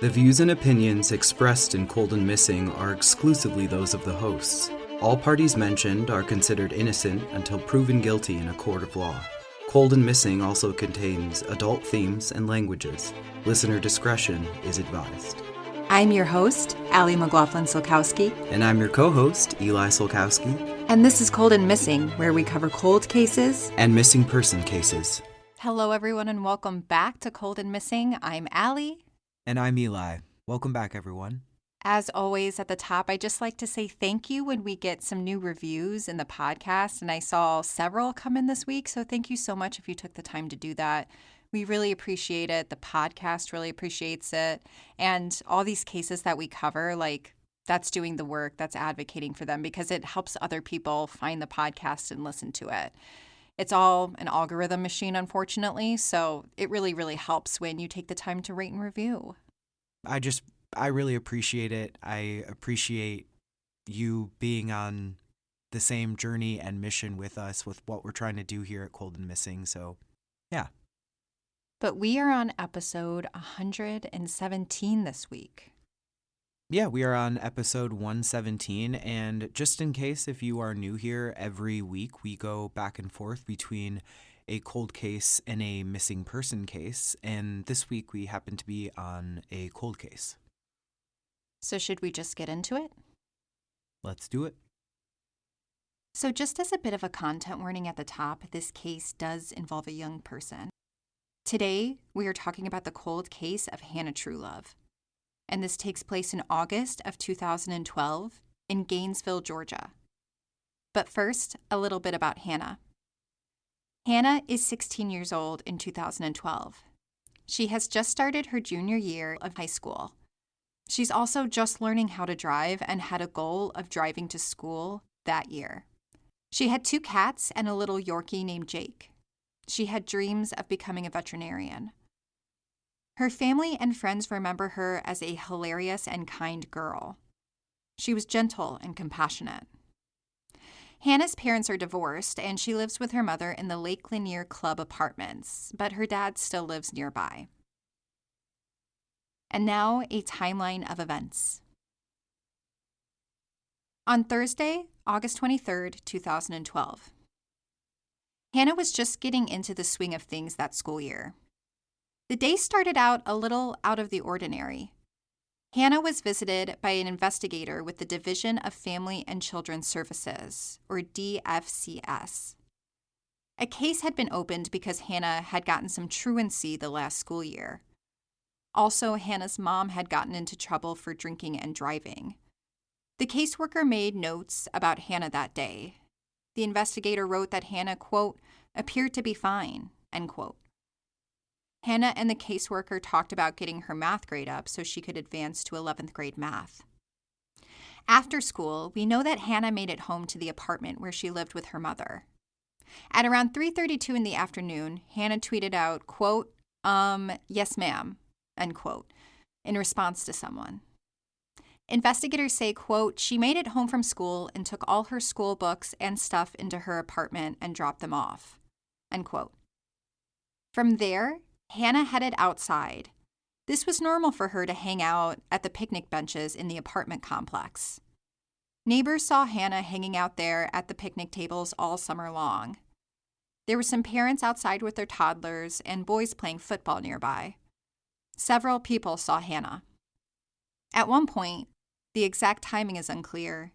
The views and opinions expressed in Cold and Missing are exclusively those of the hosts. All parties mentioned are considered innocent until proven guilty in a court of law. Cold and Missing also contains adult themes and languages. Listener discretion is advised. I'm your host, Allie McLaughlin-Solkowski. And I'm your co-host, Eli Solkowski. And this is Cold and Missing, where we cover cold cases and missing person cases. Hello, everyone, and welcome back to Cold and Missing. I'm Allie. And I'm Eli. Welcome back, everyone. As always, at the top, I just like to say thank you when we get some new reviews in the podcast. And I saw several come in this week, so thank you so much if you took the time to do that. We really appreciate it. The podcast really appreciates it. And all these cases that we cover, that's doing the work, that's advocating for them because it helps other people find the podcast and listen to it. It's all an algorithm machine, unfortunately, so it really, really helps when you take the time to rate and review. I really appreciate it. I appreciate you being on the same journey and mission with us with what we're trying to do here at Cold and Missing, so yeah. But we are on episode 117 this week. Yeah, we are on episode 117, and just in case if you are new here, every week we go back and forth between a cold case and a missing person case, and this week we happen to be on a cold case. So should we just get into it? Let's do it. So just as a bit of a content warning at the top, this case does involve a young person. Today, we are talking about the cold case of Hannah Truelove. And this takes place in August of 2012 in Gainesville, Georgia. But first, a little bit about Hannah. Hannah is 16 years old in 2012. She has just started her junior year of high school. She's also just learning how to drive and had a goal of driving to school that year. She had 2 cats and a little Yorkie named Jake. She had dreams of becoming a veterinarian. Her family and friends remember her as a hilarious and kind girl. She was gentle and compassionate. Hannah's parents are divorced, and she lives with her mother in the Lake Lanier Club apartments, but her dad still lives nearby. And now, a timeline of events. On Thursday, August 23rd, 2012, Hannah was just getting into the swing of things that school year. The day started out a little out of the ordinary. Hannah was visited by an investigator with the Division of Family and Children's Services, or DFCS. A case had been opened because Hannah had gotten some truancy the last school year. Also, Hannah's mom had gotten into trouble for drinking and driving. The caseworker made notes about Hannah that day. The investigator wrote that Hannah, quote, appeared to be fine, end quote. Hannah and the caseworker talked about getting her math grade up so she could advance to 11th grade math. After school, we know that Hannah made it home to the apartment where she lived with her mother. At around 3:32 in the afternoon, Hannah tweeted out, quote, yes ma'am, end quote, in response to someone. Investigators say, quote, she made it home from school and took all her school books and stuff into her apartment and dropped them off, end quote. From there, Hannah headed outside. This was normal for her to hang out at the picnic benches in the apartment complex. Neighbors saw Hannah hanging out there at the picnic tables all summer long. There were some parents outside with their toddlers and boys playing football nearby. Several people saw Hannah. At one point, the exact timing is unclear,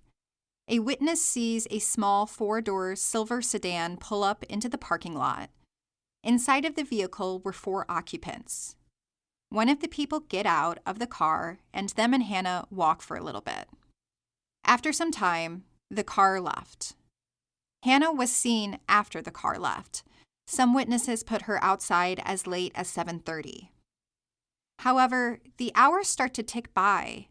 a witness sees a small 4-door silver sedan pull up into the parking lot. Inside of the vehicle were 4 occupants. One of the people get out of the car, and them and Hannah walk for a little bit. After some time, the car left. Hannah was seen after the car left. Some witnesses put her outside as late as 7:30. However, the hours start to tick by,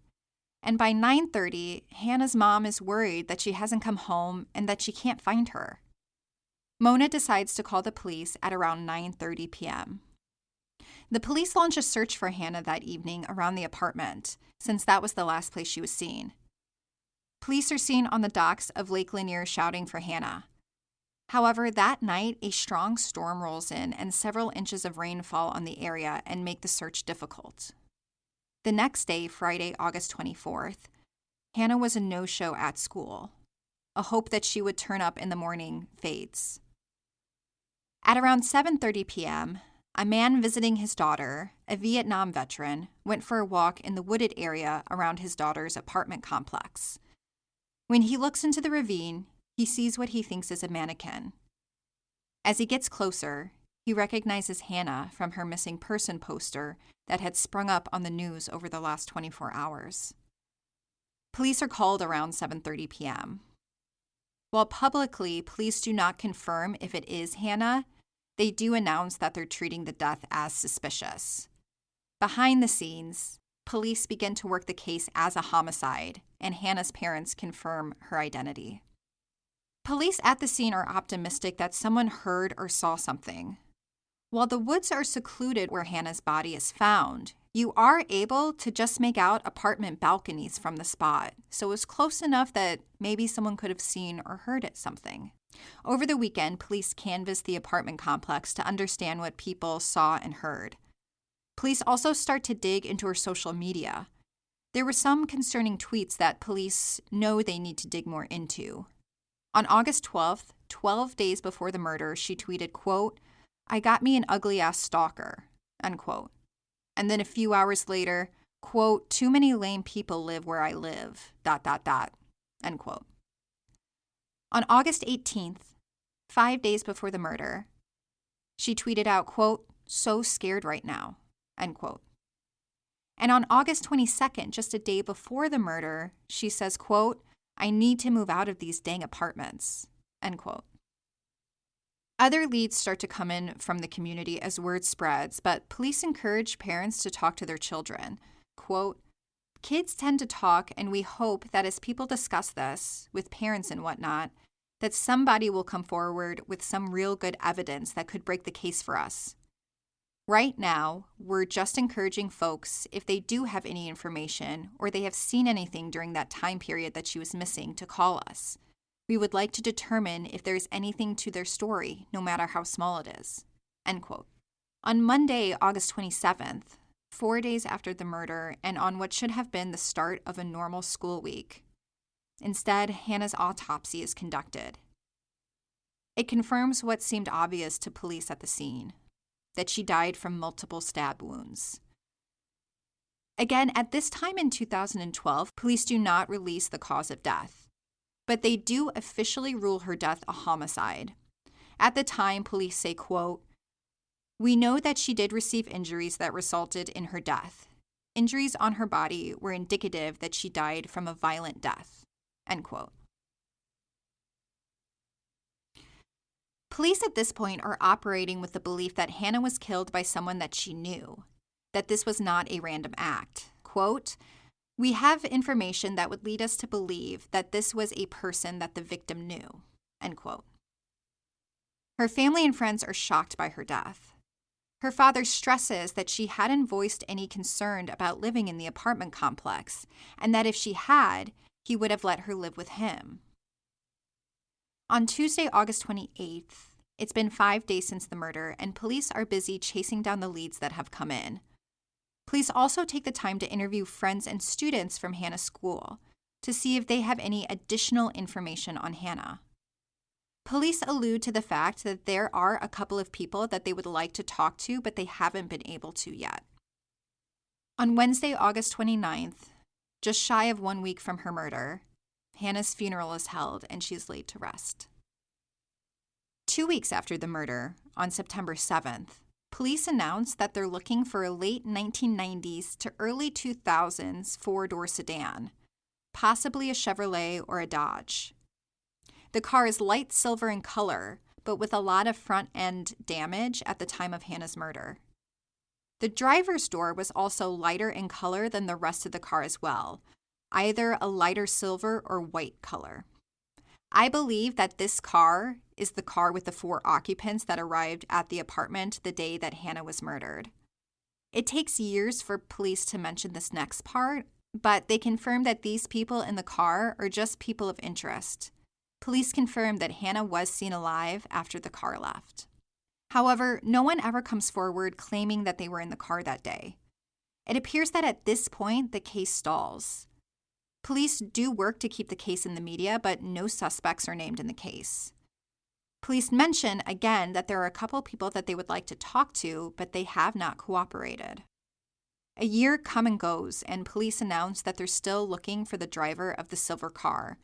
and by 9:30, Hannah's mom is worried that she hasn't come home and that she can't find her. Mona decides to call the police at around 9:30 p.m. The police launch a search for Hannah that evening around the apartment, since that was the last place she was seen. Police are seen on the docks of Lake Lanier shouting for Hannah. However, that night, a strong storm rolls in and several inches of rain fall on the area and make the search difficult. The next day, Friday, August 24th, Hannah was a no-show at school. A hope that she would turn up in the morning fades. At around 7:30 p.m., a man visiting his daughter, a Vietnam veteran, went for a walk in the wooded area around his daughter's apartment complex. When he looks into the ravine, he sees what he thinks is a mannequin. As he gets closer, he recognizes Hannah from her missing person poster that had sprung up on the news over the last 24 hours. Police are called around 7:30 p.m. While publicly, police do not confirm if it is Hannah, they do announce that they're treating the death as suspicious. Behind the scenes, police begin to work the case as a homicide, and Hannah's parents confirm her identity. Police at the scene are optimistic that someone heard or saw something. While the woods are secluded where Hannah's body is found, you are able to just make out apartment balconies from the spot, so it's close enough that maybe someone could have seen or heard something. Over the weekend, police canvassed the apartment complex to understand what people saw and heard. Police also start to dig into her social media. There were some concerning tweets that police know they need to dig more into. On August 12th, 12 days before the murder, she tweeted, quote, "I got me an ugly-ass stalker," unquote. And then a few hours later, quote, "Too many lame people live where I live, ... unquote. On August 18th, 5 days before the murder, she tweeted out, quote, "So scared right now," unquote. And on August 22nd, just a day before the murder, she says, quote, "I need to move out of these dang apartments," unquote. Other leads start to come in from the community as word spreads, but police encourage parents to talk to their children. Quote, "Kids tend to talk, and we hope that as people discuss this with parents and whatnot, that somebody will come forward with some real good evidence that could break the case for us. Right now, we're just encouraging folks, if they do have any information or they have seen anything during that time period that she was missing, to call us. We would like to determine if there's anything to their story, no matter how small it is," end quote. On Monday, August 27th, 4 days after the murder and on what should have been the start of a normal school week, instead, Hannah's autopsy is conducted. It confirms what seemed obvious to police at the scene, that she died from multiple stab wounds. Again, at this time in 2012, police do not release the cause of death, but they do officially rule her death a homicide. At the time, police say, quote, "We know that she did receive injuries that resulted in her death. Injuries on her body were indicative that she died from a violent death," end quote. Police at this point are operating with the belief that Hannah was killed by someone that she knew, that this was not a random act. Quote, "We have information that would lead us to believe that this was a person that the victim knew," end quote. Her family and friends are shocked by her death. Her father stresses that she hadn't voiced any concern about living in the apartment complex, and that if she had, he would have let her live with him. On Tuesday, August 28th, it's been 5 days since the murder, and police are busy chasing down the leads that have come in. Police also take the time to interview friends and students from Hannah's school to see if they have any additional information on Hannah. Police allude to the fact that there are a couple of people that they would like to talk to, but they haven't been able to yet. On Wednesday, August 29th, just shy of 1 week from her murder, Hannah's funeral is held and she's laid to rest. 2 weeks after the murder, on September 7th, police announced that they're looking for a late 1990s to early 2000s four-door sedan, possibly a Chevrolet or a Dodge. The car is light silver in color, but with a lot of front-end damage at the time of Hannah's murder. The driver's door was also lighter in color than the rest of the car as well, either a lighter silver or white color. I believe that this car is the car with the 4 occupants that arrived at the apartment the day that Hannah was murdered. It takes years for police to mention this next part, but they confirm that these people in the car are just people of interest. Police confirmed that Hannah was seen alive after the car left. However, no one ever comes forward claiming that they were in the car that day. It appears that at this point, the case stalls. Police do work to keep the case in the media, but no suspects are named in the case. Police mention, again, that there are a couple people that they would like to talk to, but they have not cooperated. A year comes and goes, and police announce that they're still looking for the driver of the silver car,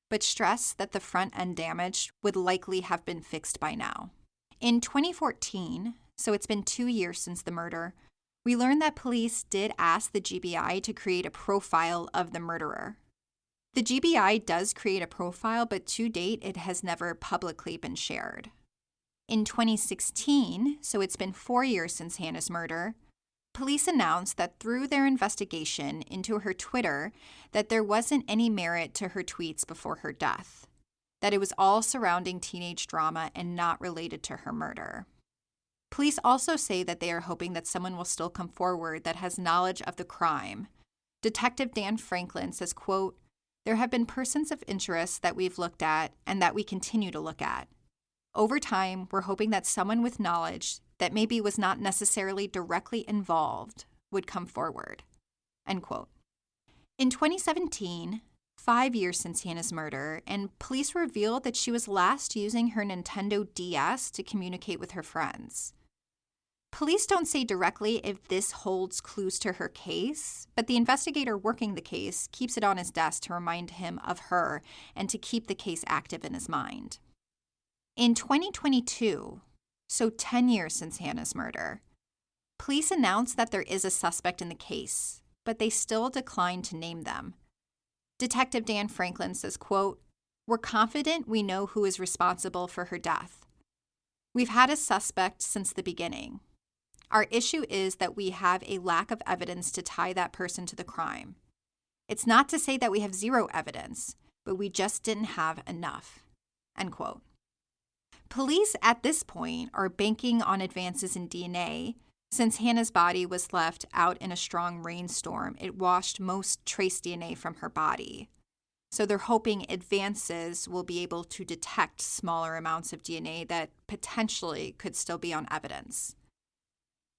but stress that the front end damage would likely have been fixed by now. In 2014, so it's been 2 years since the murder, we learned that police did ask the GBI to create a profile of the murderer. The GBI does create a profile, but to date, it has never publicly been shared. In 2016, so it's been 4 years since Hannah's murder, police announced that through their investigation into her Twitter, that there wasn't any merit to her tweets before her death, that it was all surrounding teenage drama and not related to her murder. Police also say that they are hoping that someone will still come forward that has knowledge of the crime. Detective Dan Franklin says, quote, "There have been persons of interest that we've looked at and that we continue to look at. Over time, we're hoping that someone with knowledge that maybe was not necessarily directly involved would come forward." End quote. In 2017, 5 years since Hannah's murder, and police revealed that she was last using her Nintendo DS to communicate with her friends. Police don't say directly if this holds clues to her case, but the investigator working the case keeps it on his desk to remind him of her and to keep the case active in his mind. In 2022, so 10 years since Hannah's murder, police announced that there is a suspect in the case, but they still decline to name them. Detective Dan Franklin says, quote, "We're confident we know who is responsible for her death. We've had a suspect since the beginning. Our issue is that we have a lack of evidence to tie that person to the crime. It's not to say that we have zero evidence, but we just didn't have enough." End quote. Police at this point are banking on advances in DNA. Since Hannah's body was left out in a strong rainstorm, it washed most trace DNA from her body. So they're hoping advances will be able to detect smaller amounts of DNA that potentially could still be on evidence.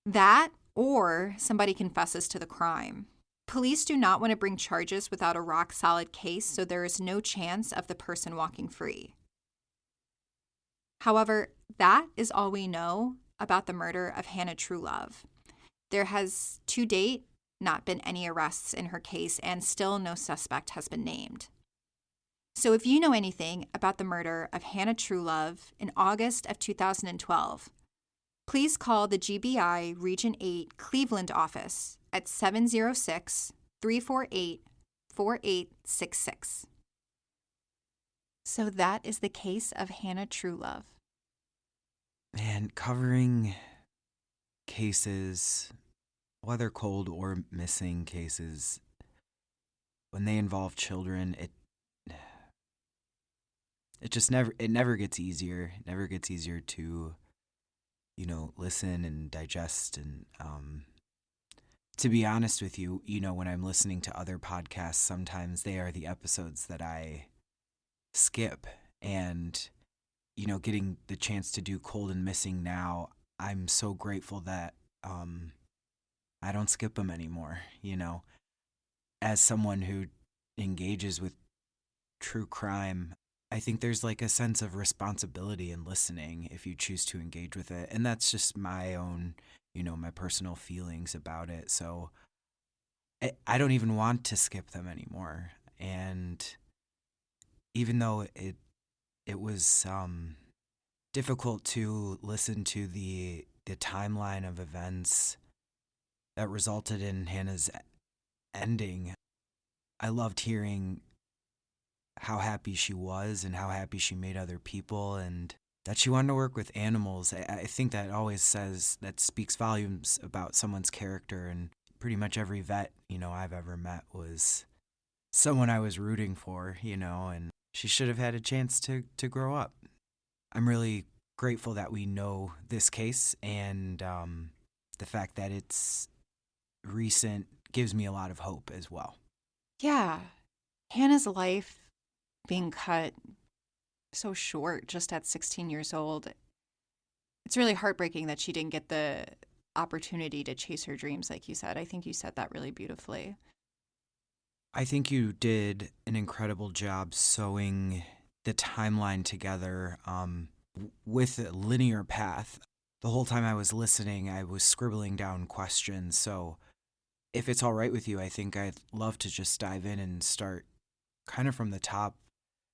That, or somebody confesses to the crime. Police do not want to bring charges without a rock-solid case, so there is no chance of the person walking free. However, that is all we know about the murder of Hannah Truelove. There has, to date, not been any arrests in her case, and still no suspect has been named. So if you know anything about the murder of Hannah Truelove in August of 2012, please call the GBI Region 8 Cleveland office at 706-348-4866. So that is the case of Hannah Truelove. Man, covering cases, whether cold or missing cases, when they involve children, it never gets easier. It never gets easier to, listen and digest. And to be honest with you, when I'm listening to other podcasts, sometimes they are the episodes that I skip. And, getting the chance to do cold and missing now, I'm so grateful that I don't skip them anymore. As someone who engages with true crime, I think there's like a sense of responsibility in listening if you choose to engage with it. And that's just my own, my personal feelings about it. So I don't even want to skip them anymore. And even though it was difficult to listen to the timeline of events that resulted in Hannah's ending, I loved hearing how happy she was and how happy she made other people, and that she wanted to work with animals. I think that speaks volumes about someone's character. And pretty much every vet, I've ever met was someone I was rooting for, and she should have had a chance to grow up. I'm really grateful that we know this case, and the fact that it's recent gives me a lot of hope as well. Yeah. Hannah's life being cut so short, just at 16 years old. It's really heartbreaking that she didn't get the opportunity to chase her dreams, like you said. I think you said that really beautifully. I think you did an incredible job sewing the timeline together with a linear path. The whole time I was listening, I was scribbling down questions. So if it's all right with you, I think I'd love to just dive in and start kind of from the top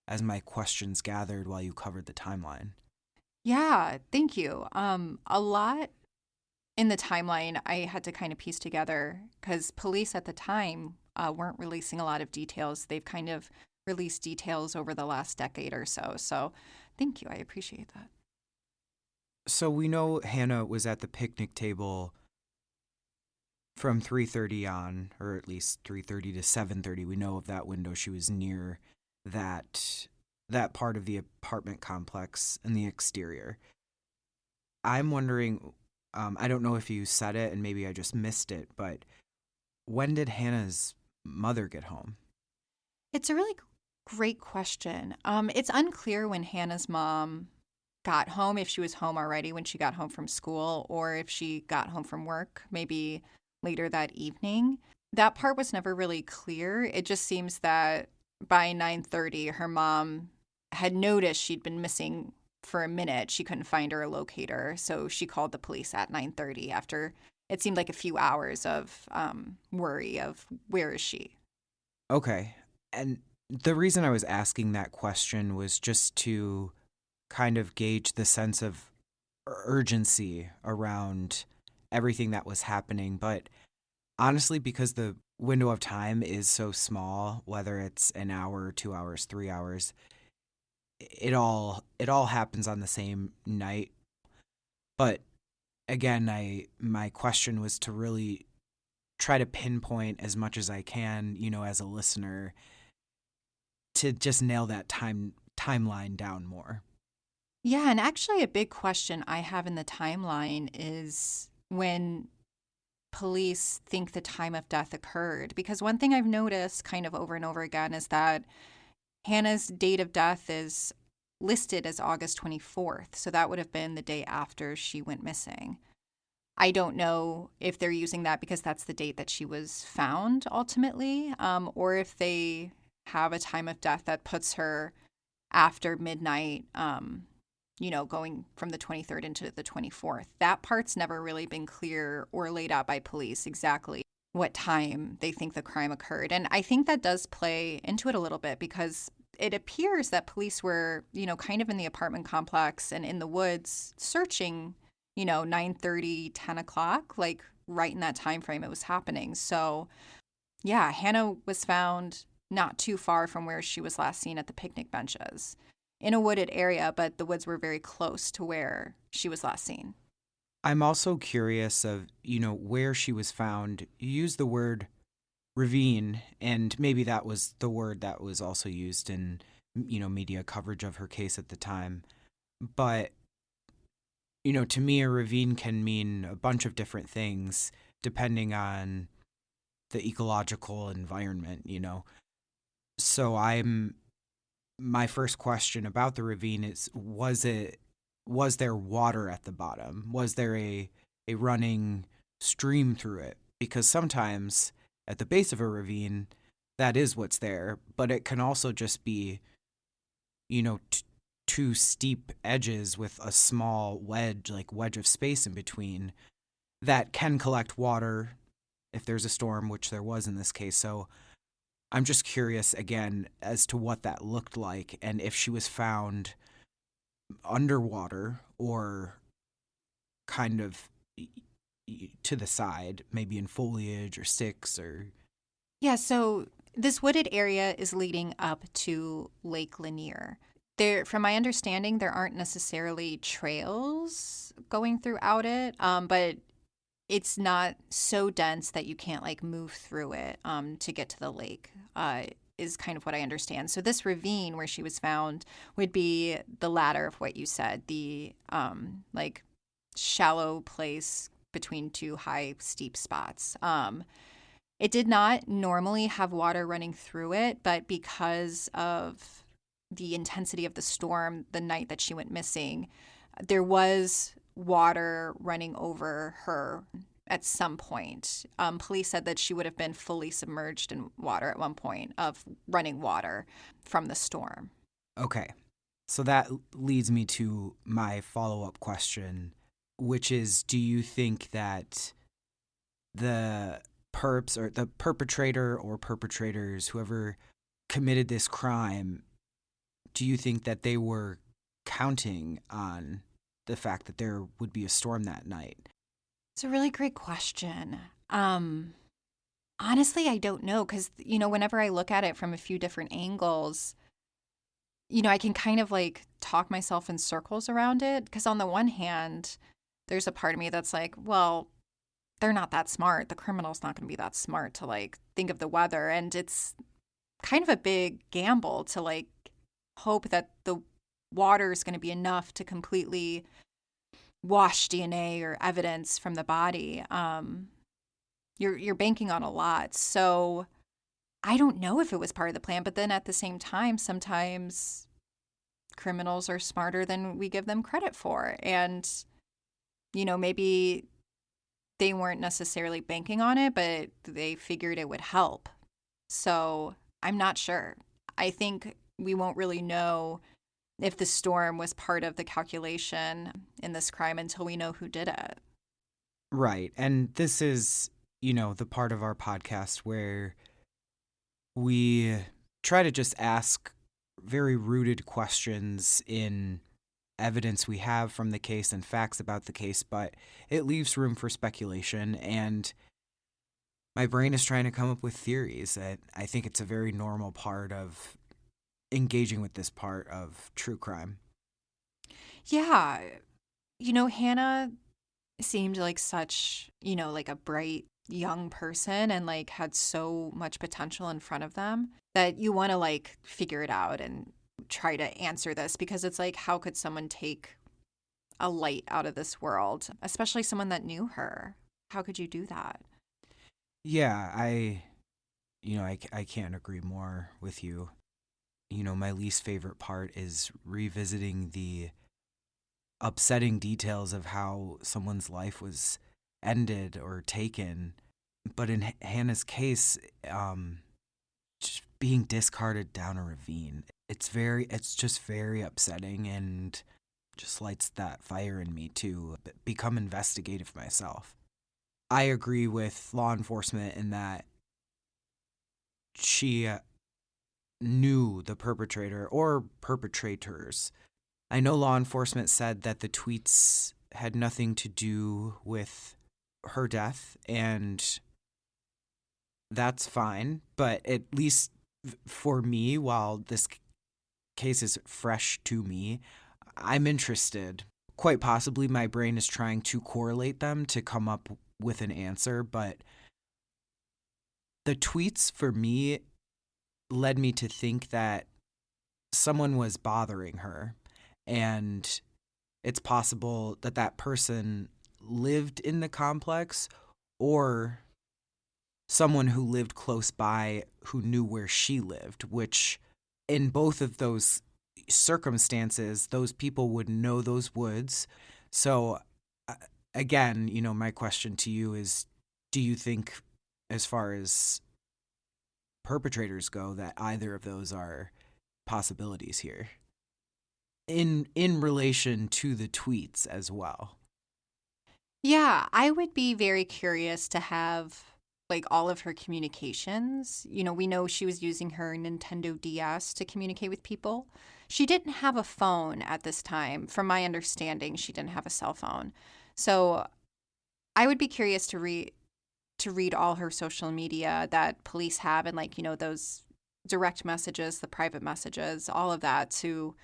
as my questions gathered while you covered the timeline. Yeah, thank you. A lot in the timeline I had to kind of piece together because police at the time weren't releasing a lot of details. They've kind of released details over the last decade or so. So thank you. I appreciate that. So we know Hannah was at the picnic table from 3:30 on, or at least 3:30 to 7:30. We know of that window. She was near that part of the apartment complex in the exterior. I'm wondering, I don't know if you said it and maybe I just missed it, but when did Hannah's mother get home? It's a really great question. It's unclear when Hannah's mom got home, if she was home already when she got home from school, or if she got home from work, maybe later that evening. That part was never really clear. It just seems that by 9:30, her mom had noticed she'd been missing for a minute. She couldn't find her or locate her, so she called the police at 9:30 after it seemed like a few hours of worry of where is she. Okay. And the reason I was asking that question was just to kind of gauge the sense of urgency around everything that was happening. But honestly, because the window of time is so small, whether it's an hour, 2 hours, 3 hours, it all happens on the same night. But again, my question was to really try to pinpoint as much as I can, as a listener, to just nail that timeline down more. Yeah, and actually, a big question I have in the timeline is when police think the time of death occurred. Because one thing I've noticed kind of over and over again is that Hannah's date of death is listed as August 24th. So that would have been the day after she went missing. I don't know if they're using that because that's the date that she was found ultimately, or if they have a time of death that puts her after midnight, going from the 23rd into the 24th. That part's never really been clear or laid out by police exactly what time they think the crime occurred. And I think that does play into it a little bit because it appears that police were, kind of in the apartment complex and in the woods searching, 9:30, 10 o'clock, like right in that time frame it was happening. So, yeah, Hannah was found not too far from where she was last seen at the picnic benches in a wooded area, but the woods were very close to where she was last seen. I'm also curious of, where she was found. You used the word ravine, and maybe that was the word that was also used in, media coverage of her case at the time. But, to me, a ravine can mean a bunch of different things depending on the ecological environment, So my first question about the ravine is, was there water at the bottom? Was there a running stream through it? Because sometimes at the base of a ravine, that is what's there, but it can also just be, two steep edges with a small wedge of space in between that can collect water if there's a storm, which there was in this case. So I'm just curious again as to what that looked like and if she was found underwater or kind of to the side, maybe in foliage or sticks or... Yeah, so this wooded area is leading up to Lake Lanier. There, from my understanding, there aren't necessarily trails going throughout it, but it's not so dense that you can't move through it to get to the lake, is kind of what I understand. So this ravine where she was found would be the latter of what you said, the shallow place between two high, steep spots. It did not normally have water running through it, but because of the intensity of the storm the night that she went missing, there was water running over her at some point. Police said that she would have been fully submerged in water at one point of running water from the storm. Okay. So that leads me to my follow-up question, which is, do you think that the perps or the perpetrator or perpetrators, whoever committed this crime, do you think that they were counting on the fact that there would be a storm that night? It's a really great question. Honestly, I don't know because, whenever I look at it from a few different angles, I can kind of like talk myself in circles around it because on the one hand, there's a part of me that's like, well, they're not that smart. The criminal's not going to be that smart to like think of the weather. And it's kind of a big gamble to like hope that the water is going to be enough to completely wash DNA or evidence from the body. You're banking on a lot. So I don't know if it was part of the plan, but then at the same time, sometimes criminals are smarter than we give them credit for. And, maybe they weren't necessarily banking on it, but they figured it would help. So I'm not sure. I think we won't really know if the storm was part of the calculation in this crime until we know who did it. Right. And this is, the part of our podcast where we try to just ask very rooted questions in evidence we have from the case and facts about the case, but it leaves room for speculation. And my brain is trying to come up with theories. I think it's a very normal part of engaging with this part of true crime. Yeah. Hannah seemed like such, like a bright young person and like had so much potential in front of them that you want to like figure it out and try to answer this because it's like, how could someone take a light out of this world, especially someone that knew her? How could you do that? Yeah, I can't agree more with you. My least favorite part is revisiting the upsetting details of how someone's life was ended or taken. But in Hannah's case, just being discarded down a ravine, it's just very upsetting and just lights that fire in me to become investigative myself. I agree with law enforcement in that she knew the perpetrator or perpetrators. I know law enforcement said that the tweets had nothing to do with her death, and that's fine. But at least for me, while this case is fresh to me, I'm interested. Quite possibly my brain is trying to correlate them to come up with an answer, but the tweets for me led me to think that someone was bothering her, and it's possible that that person lived in the complex or someone who lived close by who knew where she lived, which in both of those circumstances, those people would know those woods. So again, my question to you is, do you think, as far as perpetrators go, that either of those are possibilities here in relation to the tweets as well? Yeah, I would be very curious to have like all of her communications. We know she was using her Nintendo DS to communicate with people. She didn't have a phone at this time. From my understanding, she didn't have a cell phone. So I would be curious to read all her social media that police have and like, those direct messages, the private messages, all of that to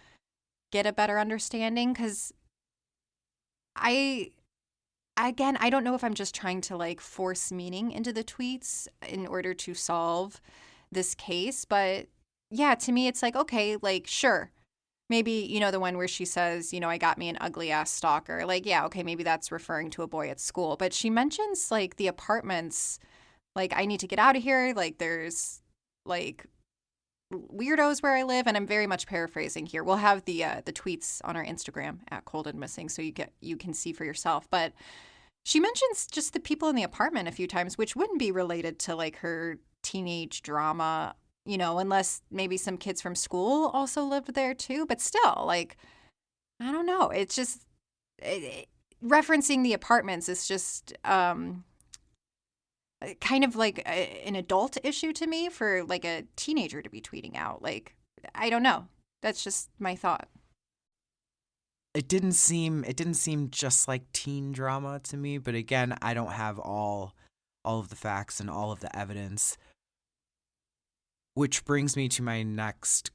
get a better understanding. Because I don't know if I'm just trying to like force meaning into the tweets in order to solve this case. But yeah, to me, it's like, okay, like, sure. Maybe, the one where she says, I got me an ugly ass stalker. Like, yeah, okay, maybe that's referring to a boy at school. But she mentions like the apartments, like, I need to get out of here. Like, there's like weirdos where I live, and I'm very much paraphrasing here. We'll have the tweets on our Instagram at Cold and Missing, so you can see for yourself. But she mentions just the people in the apartment a few times, which wouldn't be related to like her teenage drama, unless maybe some kids from school also lived there too. But still, like, I don't know. It's just referencing the apartments is just kind of like an adult issue to me for like a teenager to be tweeting out. Like, I don't know. That's just my thought. It didn't seem just like teen drama to me, but again, I don't have all of the facts and all of the evidence. Which brings me to my next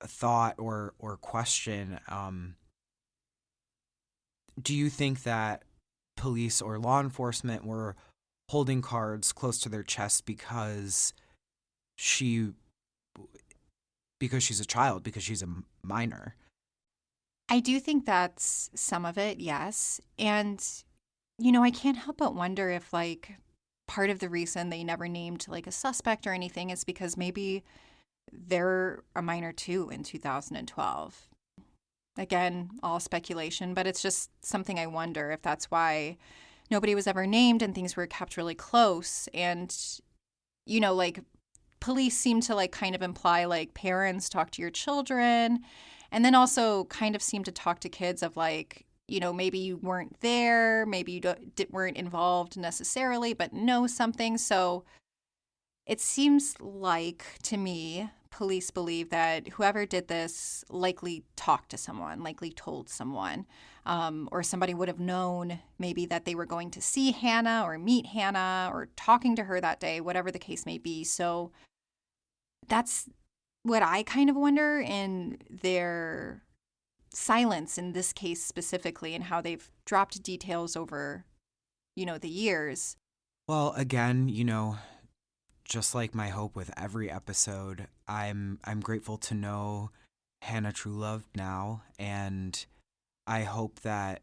thought or question. Do you think that police or law enforcement were holding cards close to their chest because she's a child, because she's a minor? I do think that's some of it, yes. And, I can't help but wonder if, like, part of the reason they never named, like, a suspect or anything is because maybe they're a minor, too, in 2012. Again, all speculation, but it's just something I wonder if that's why nobody was ever named and things were kept really close. And, like, police seem to, like, kind of imply, like, parents talk to your children. And then also kind of seem to talk to kids of like, maybe you weren't there, maybe you weren't involved necessarily, but know something. So it seems like, to me, police believe that whoever did this likely talked to someone, likely told someone, or somebody would have known maybe that they were going to see Hannah or meet Hannah or talking to her that day, whatever the case may be. So that's what I kind of wonder in their silence in this case specifically, and how they've dropped details over, the years. Well, again, just like my hope with every episode, I'm grateful to know Hannah Truelove now, and I hope that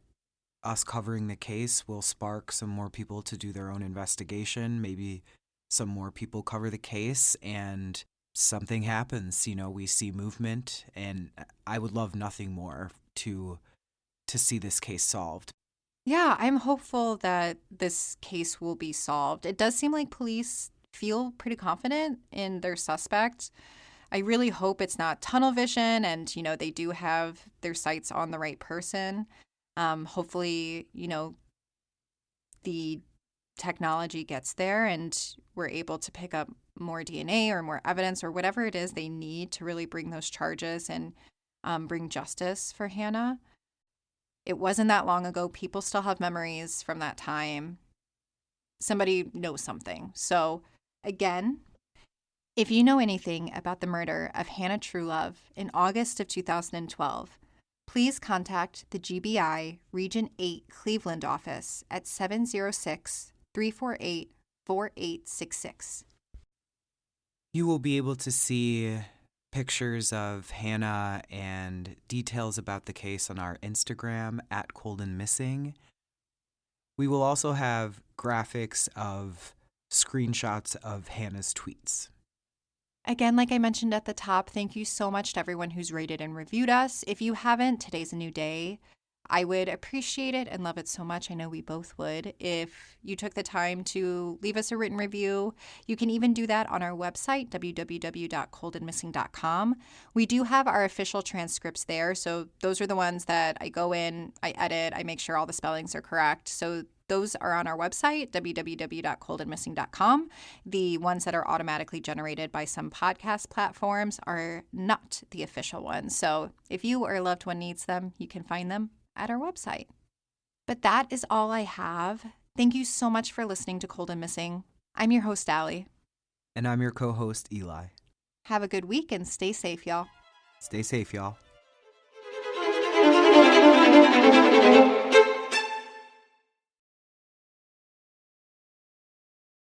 us covering the case will spark some more people to do their own investigation. Maybe some more people cover the case and something happens, we see movement, and I would love nothing more to see this case solved. Yeah, I'm hopeful that this case will be solved. It does seem like police feel pretty confident in their suspect. I really hope it's not tunnel vision and, they do have their sights on the right person. Hopefully, the technology gets there and we're able to pick up more DNA or more evidence or whatever it is they need to really bring those charges and bring justice for Hannah. It wasn't that long ago. People still have memories from that time. Somebody knows something. So again, if you know anything about the murder of Hannah Truelove in August of 2012, please contact the GBI Region 8 Cleveland office at 706-348-4866. You will be able to see pictures of Hannah and details about the case on our Instagram at Cold and Missing. We will also have graphics of screenshots of Hannah's tweets. Again, like I mentioned at the top, thank you so much to everyone who's rated and reviewed us. If you haven't, today's a new day. I would appreciate it and love it so much. I know we both would. If you took the time to leave us a written review, you can even do that on our website, www.coldandmissing.com. We do have our official transcripts there. So those are the ones that I go in, I edit, I make sure all the spellings are correct. So those are on our website, www.coldandmissing.com. The ones that are automatically generated by some podcast platforms are not the official ones. So if you or a loved one needs them, you can find them at our website. But that is all I have. Thank you so much for listening to Cold and Missing. I'm your host, Allie. And I'm your co-host, Eli. Have a good week and stay safe, y'all. Stay safe, y'all.